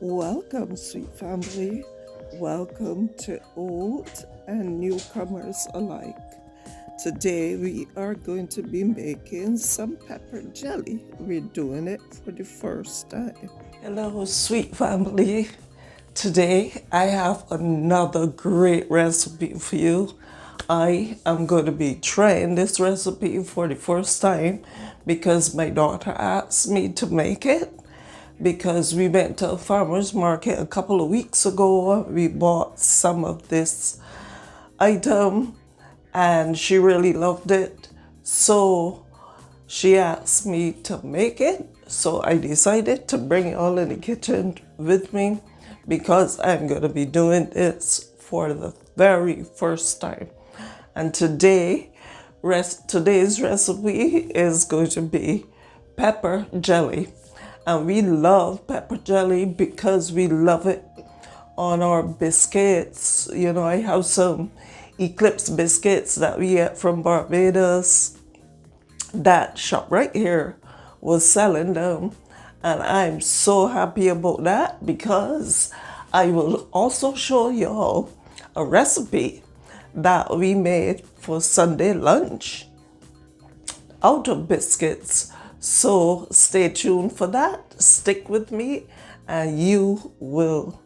Welcome, sweet family. Welcome to old and newcomers alike. Today we are going to be making some pepper jelly. We're doing it for the first time. Hello, sweet family. Today I have another great recipe for you. I am going to be trying this recipe for the first time because my daughter asked me to make it because we went to a farmer's market a couple of weeks ago. We bought some of this item and she really loved it. So she asked me to make it. So I decided to bring it all in the kitchen with me because I'm going to be doing this for the very first time. And today's recipe is going to be pepper jelly. And we love pepper jelly because we love it on our biscuits. You know, I have some Eclipse biscuits that we get from Barbados. That shop right here was selling them. And I'm so happy about that because I will also show y'all a recipe that we made for Sunday lunch out of biscuits. So stay tuned for that. Stick with me and you will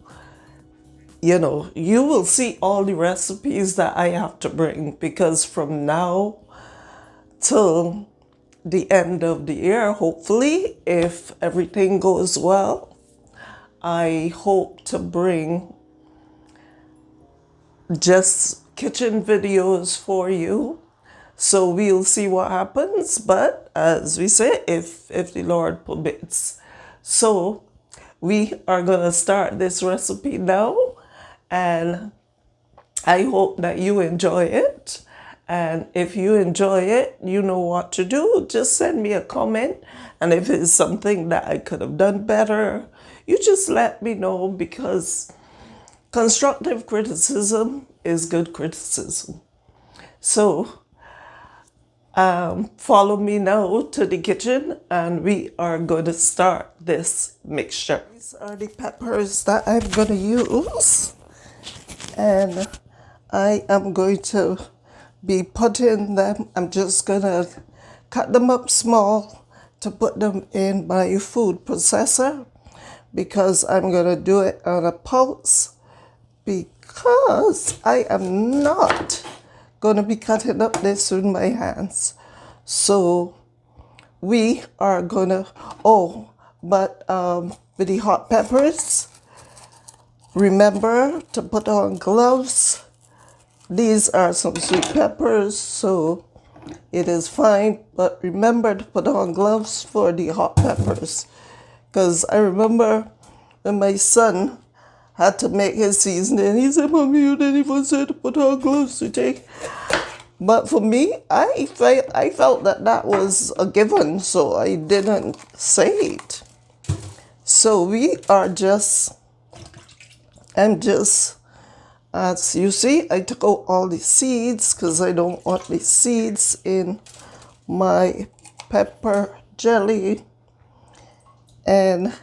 see all the recipes that I have to bring, because from now till the end of the year, hopefully, if everything goes well, I hope to bring just kitchen videos for you. So we'll see what happens, but as we say, if the Lord permits. So we are gonna start this recipe now, and I hope that you enjoy it. And if you enjoy it, you know what to do. Just send me a comment, and if it's something that I could have done better, you just let me know, because constructive criticism is good criticism. So follow me now to the kitchen and we are going to start this mixture. These are the peppers that I'm going to use, and I am going to be putting them, I'm just going to cut them up small to put them in my food processor, because I'm going to do it on a pulse, because I am not going to be cutting up this with my hands. So we are going to, with the hot peppers, remember to put on gloves. These are some sweet peppers, so it is fine, but remember to put on gloves for the hot peppers. Because I remember when my son had to make his seasoning, he said, "Mommy, you didn't even say to put on gloves to take." But for me, I felt that was a given, so I didn't say it. So as you see, I took out all the seeds because I don't want the seeds in my pepper jelly. And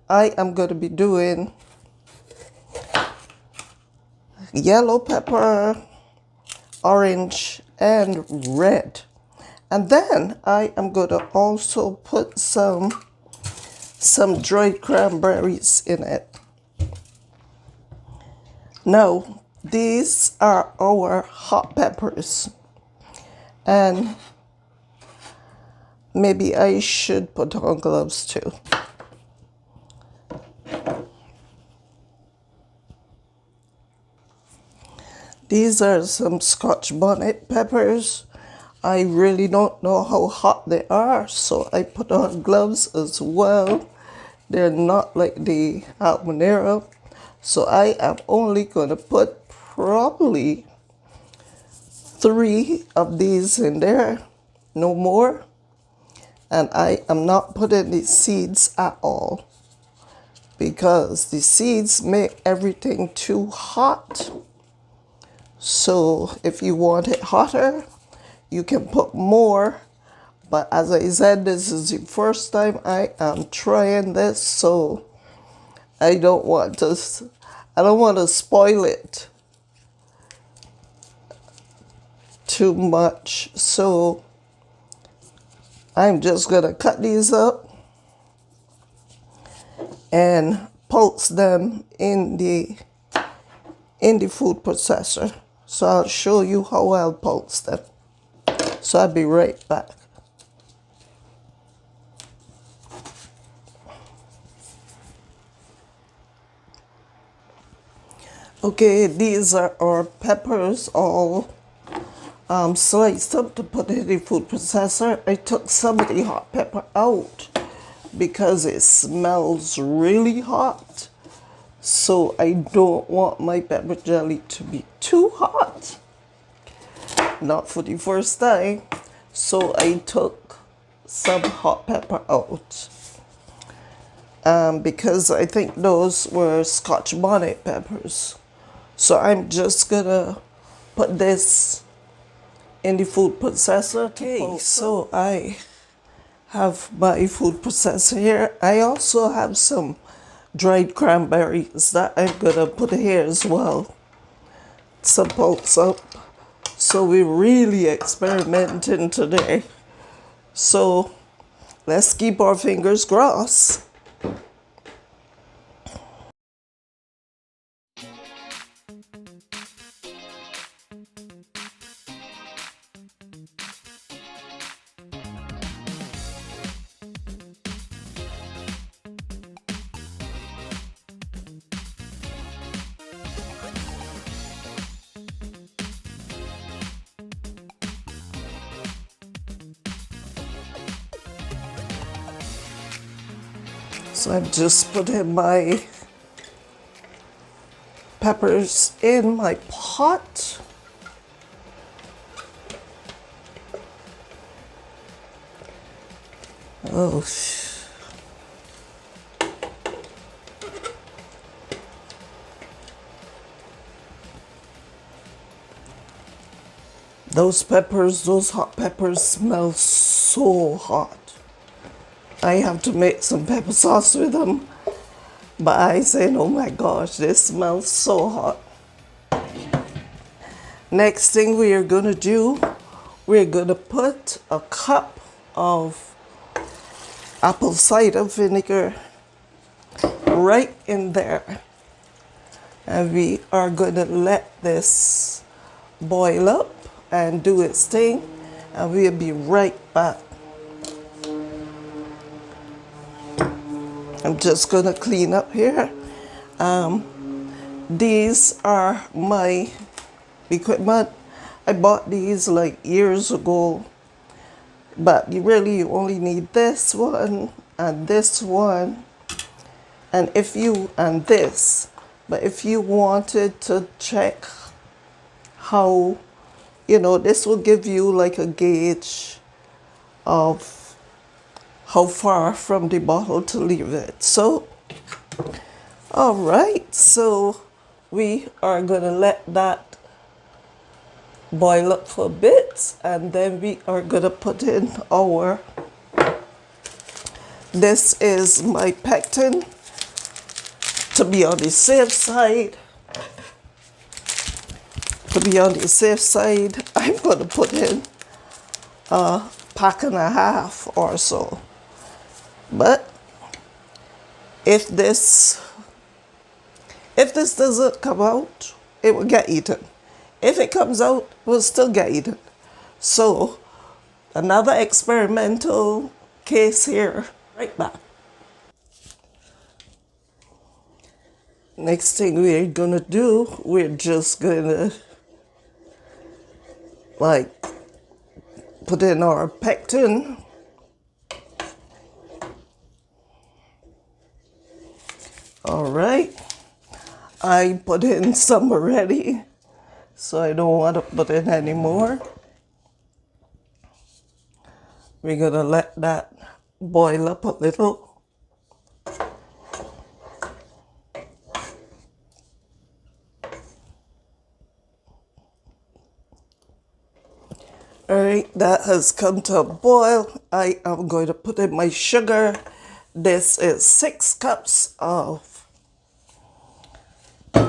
I am going to be doing yellow pepper, orange, and red. And then I am going to also put some dried cranberries in it. Now, these are our hot peppers. And maybe I should put on gloves too. These are some Scotch bonnet peppers. I really don't know how hot they are, so I put on gloves as well. They're not like the habanero. So I am only going to put probably 3 of these in there, no more. And I am not putting the seeds at all, because the seeds make everything too hot. So if you want it hotter, you can put more. But as I said, this is the first time I am trying this, so I don't want to, I don't want to spoil it too much. So I'm just going to cut these up and pulse them in the food processor. So I'll show you how I'll pulse them. So I'll be right back. Okay, these are our peppers all sliced up to put in the food processor. I took some of the hot pepper out because it smells really hot. So I don't want my pepper jelly to be too hot. Not for the first time. So I took some hot pepper out. Because I think those were Scotch bonnet peppers. So I'm just gonna put this in the food processor. Okay, so I have my food processor here. I also have some dried cranberries that I'm gonna put here as well. Some pulse up. So we're really experimenting today. So let's keep our fingers crossed. So I've just put in my peppers in my pot. Oh, those peppers, those hot peppers smell so hot. I have to make some pepper sauce with them. But I said, oh my gosh, this smells so hot. Next thing we are going to do, we're going to put a cup of apple cider vinegar right in there. And we are going to let this boil up and do its thing. And we'll be right back. I'm just going to clean up here. These are my equipment. I bought these like years ago. But you only need this one and this one. And this. But if you wanted to check how, this will give you like a gauge of how far from the bottle to leave it. So, all right, so we are gonna let that boil up for a bit, and then we are gonna put in this is my pectin, to be on the safe side. I'm gonna put in a pack and a half or so. But if this doesn't come out, it will get eaten. If it comes out, it will still get eaten. So another experimental case here. Right back. Next thing we're gonna do, we're just gonna put in our pectin. All right, I put in some already, so I don't want to put in any more. We're gonna let that boil up a little. All right, that has come to a boil. I am going to put in my sugar. This is 6 cups of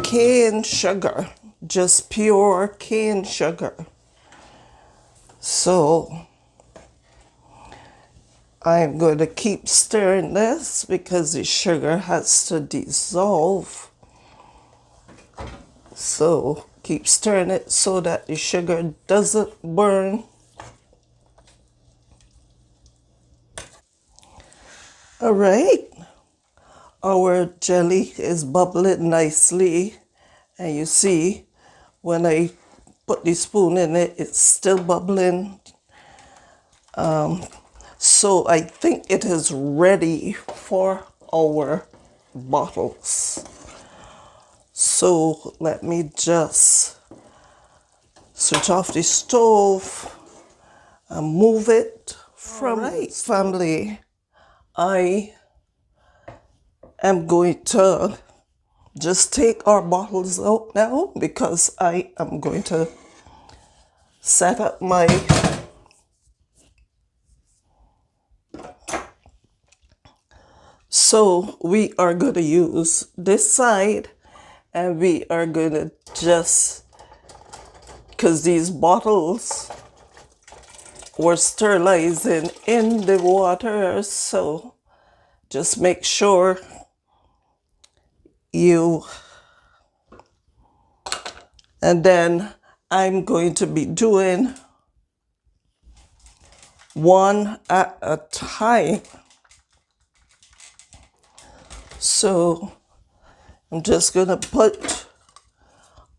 cane sugar, just pure cane sugar. So I'm going to keep stirring this because the sugar has to dissolve. So keep stirring it so that the sugar doesn't burn. All right, our jelly is bubbling nicely, and you see when I put the spoon in it, it's still bubbling. So I think it is ready for our bottles. So let me just switch off the stove and move it from the family. I am going to just take our bottles out now because I am going to set up my so we are going to use this side, and we are going to just, because these bottles were sterilizing in the water, so just make sure you, and then I'm going to be doing one at a time. So I'm just going to put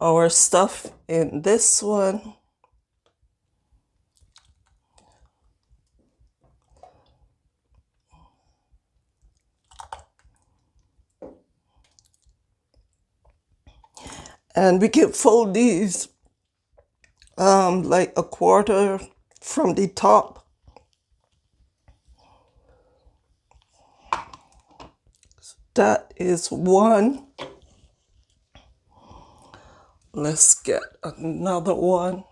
our stuff in this one. And we can fold these like a quarter from the top. That is one. Let's get another one.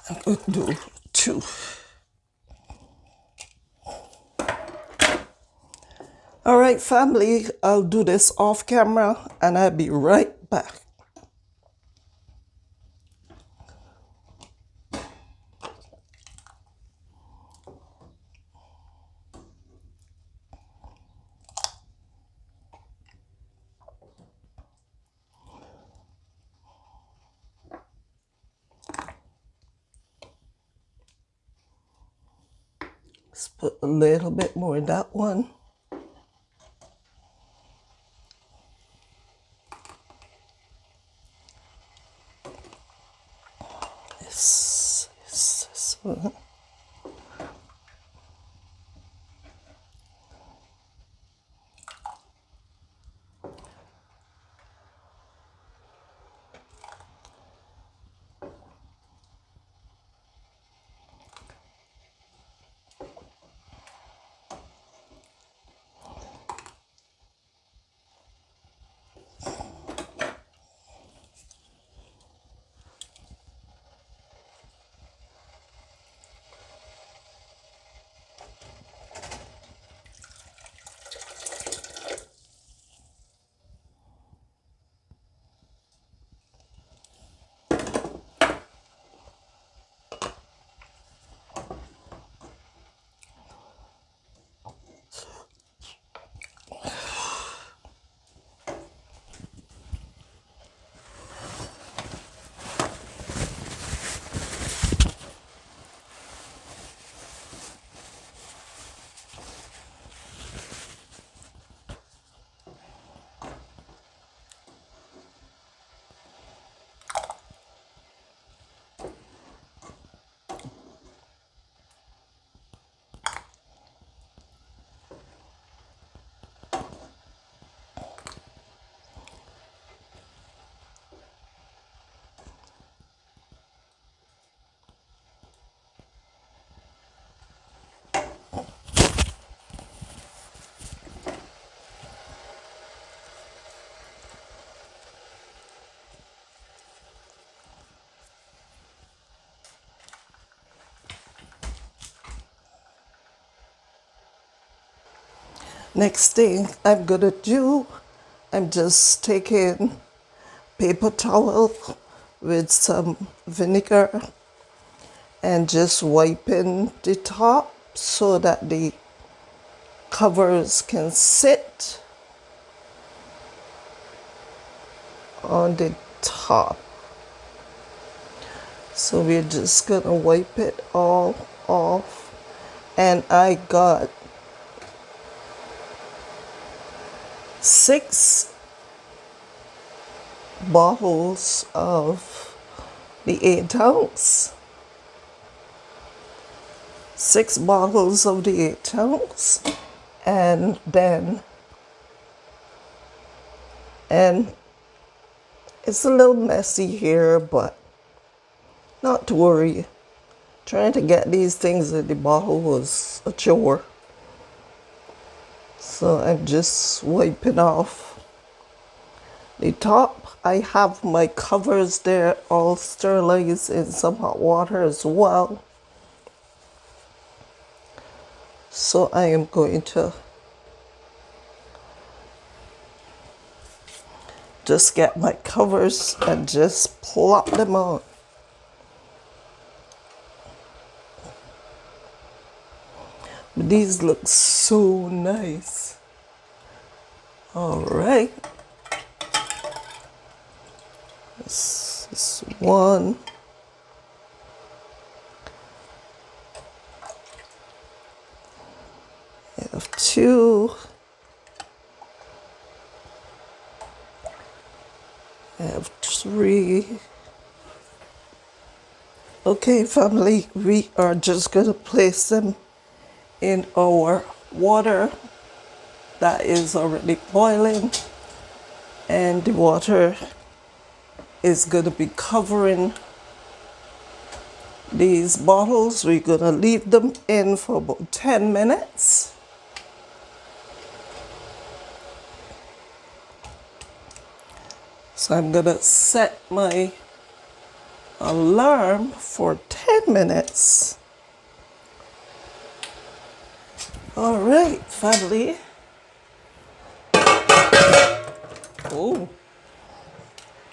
I'm going to do two. All right, family, I'll do this off camera and I'll be right back. Let's put a little bit more in that one. This one. Next thing I'm gonna do, I'm just taking paper towel with some vinegar and just wiping the top so that the covers can sit on the top. So we're just gonna wipe it all off. And I got 6 bottles of the 8 ounce. 6 bottles of the 8 ounce. And it's a little messy here, but not to worry. Trying to get these things in the bottle was a chore. So I'm just wiping off the top. I have my covers there all sterilized in some hot water as well. So I am going to just get my covers and just plop them on. These look so nice. All right. This is one. I have 2. I have 3. Okay, family, we are just going to place them in our water that is already boiling, and the water is going to be covering these bottles. We're going to leave them in for about 10 minutes. So I'm going to set my alarm for 10 minutes. All right, family. Oh,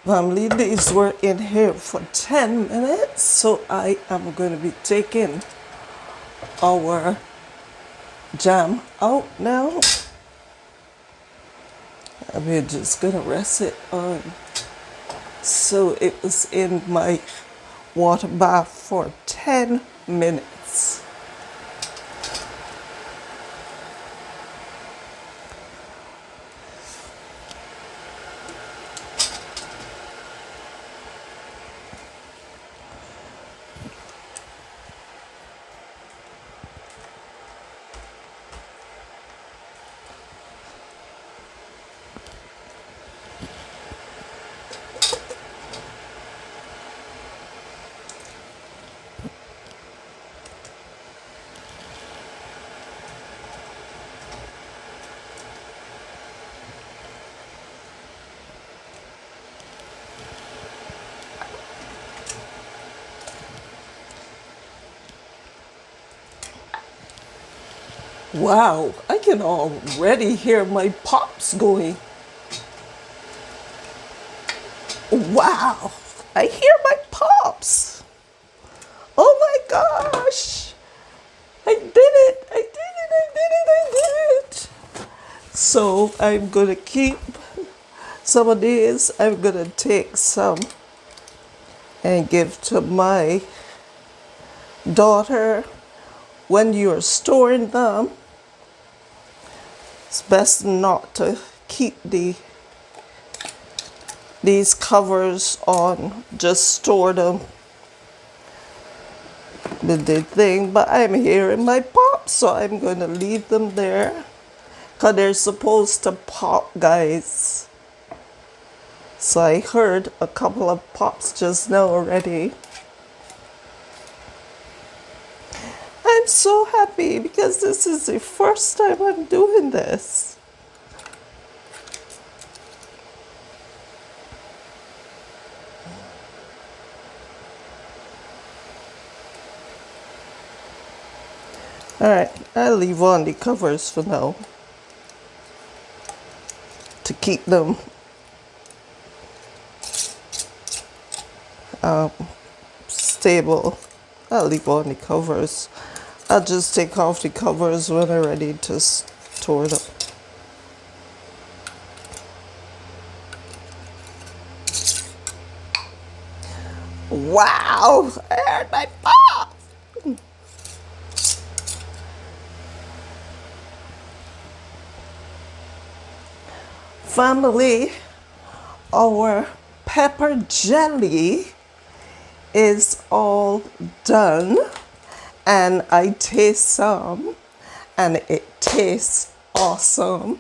family, these were in here for 10 minutes. So I am going to be taking our jam out now. And we're just going to rest it on. So it was in my water bath for 10 minutes. Wow, I can already hear my pops going. Wow, I hear my pops. Oh my gosh. I did it. I did it. I did it. I did it. So I'm going to keep some of these. I'm going to take some and give to my daughter. When you're storing them, it's best not to keep these covers on. Just store them with the thing. But I'm hearing my pops, so I'm going to leave them there. Because they're supposed to pop, guys. So I heard a couple of pops just now already. I'm so happy because this is the first time I'm doing this. All right, I'll leave on the covers for now. to keep them stable. I'll leave on the covers. I'll just take off the covers when I'm ready to store them. Wow! I heard my pop! Family, our pepper jelly is all done, and I taste some and it tastes awesome.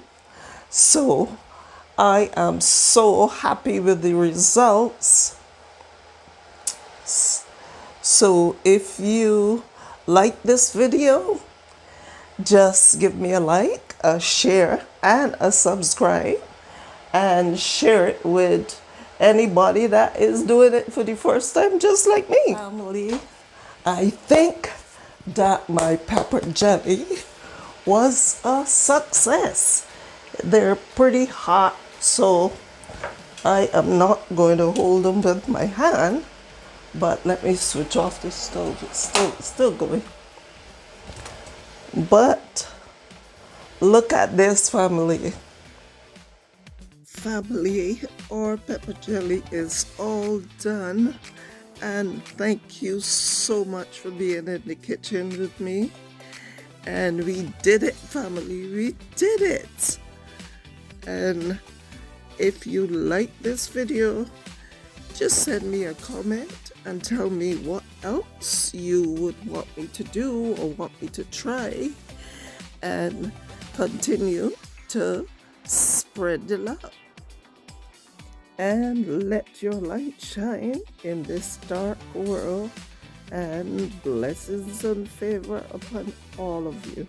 So I am so happy with the results. So if you like this video, just give me a like, a share, and a subscribe, and share it with anybody that is doing it for the first time, just like me. Family, I think that my pepper jelly was a success. They're pretty hot, so I am not going to hold them with my hand, but let me switch off the stove. It's still going. But look at this, family. Family, our pepper jelly is all done, and thank you so much for being in the kitchen with me. And we did it, family, we did it. And if you like this video, just send me a comment and tell me what else you would want me to do or want me to try, and continue to spread the love and let your light shine in this dark world, and blessings and favor upon all of you.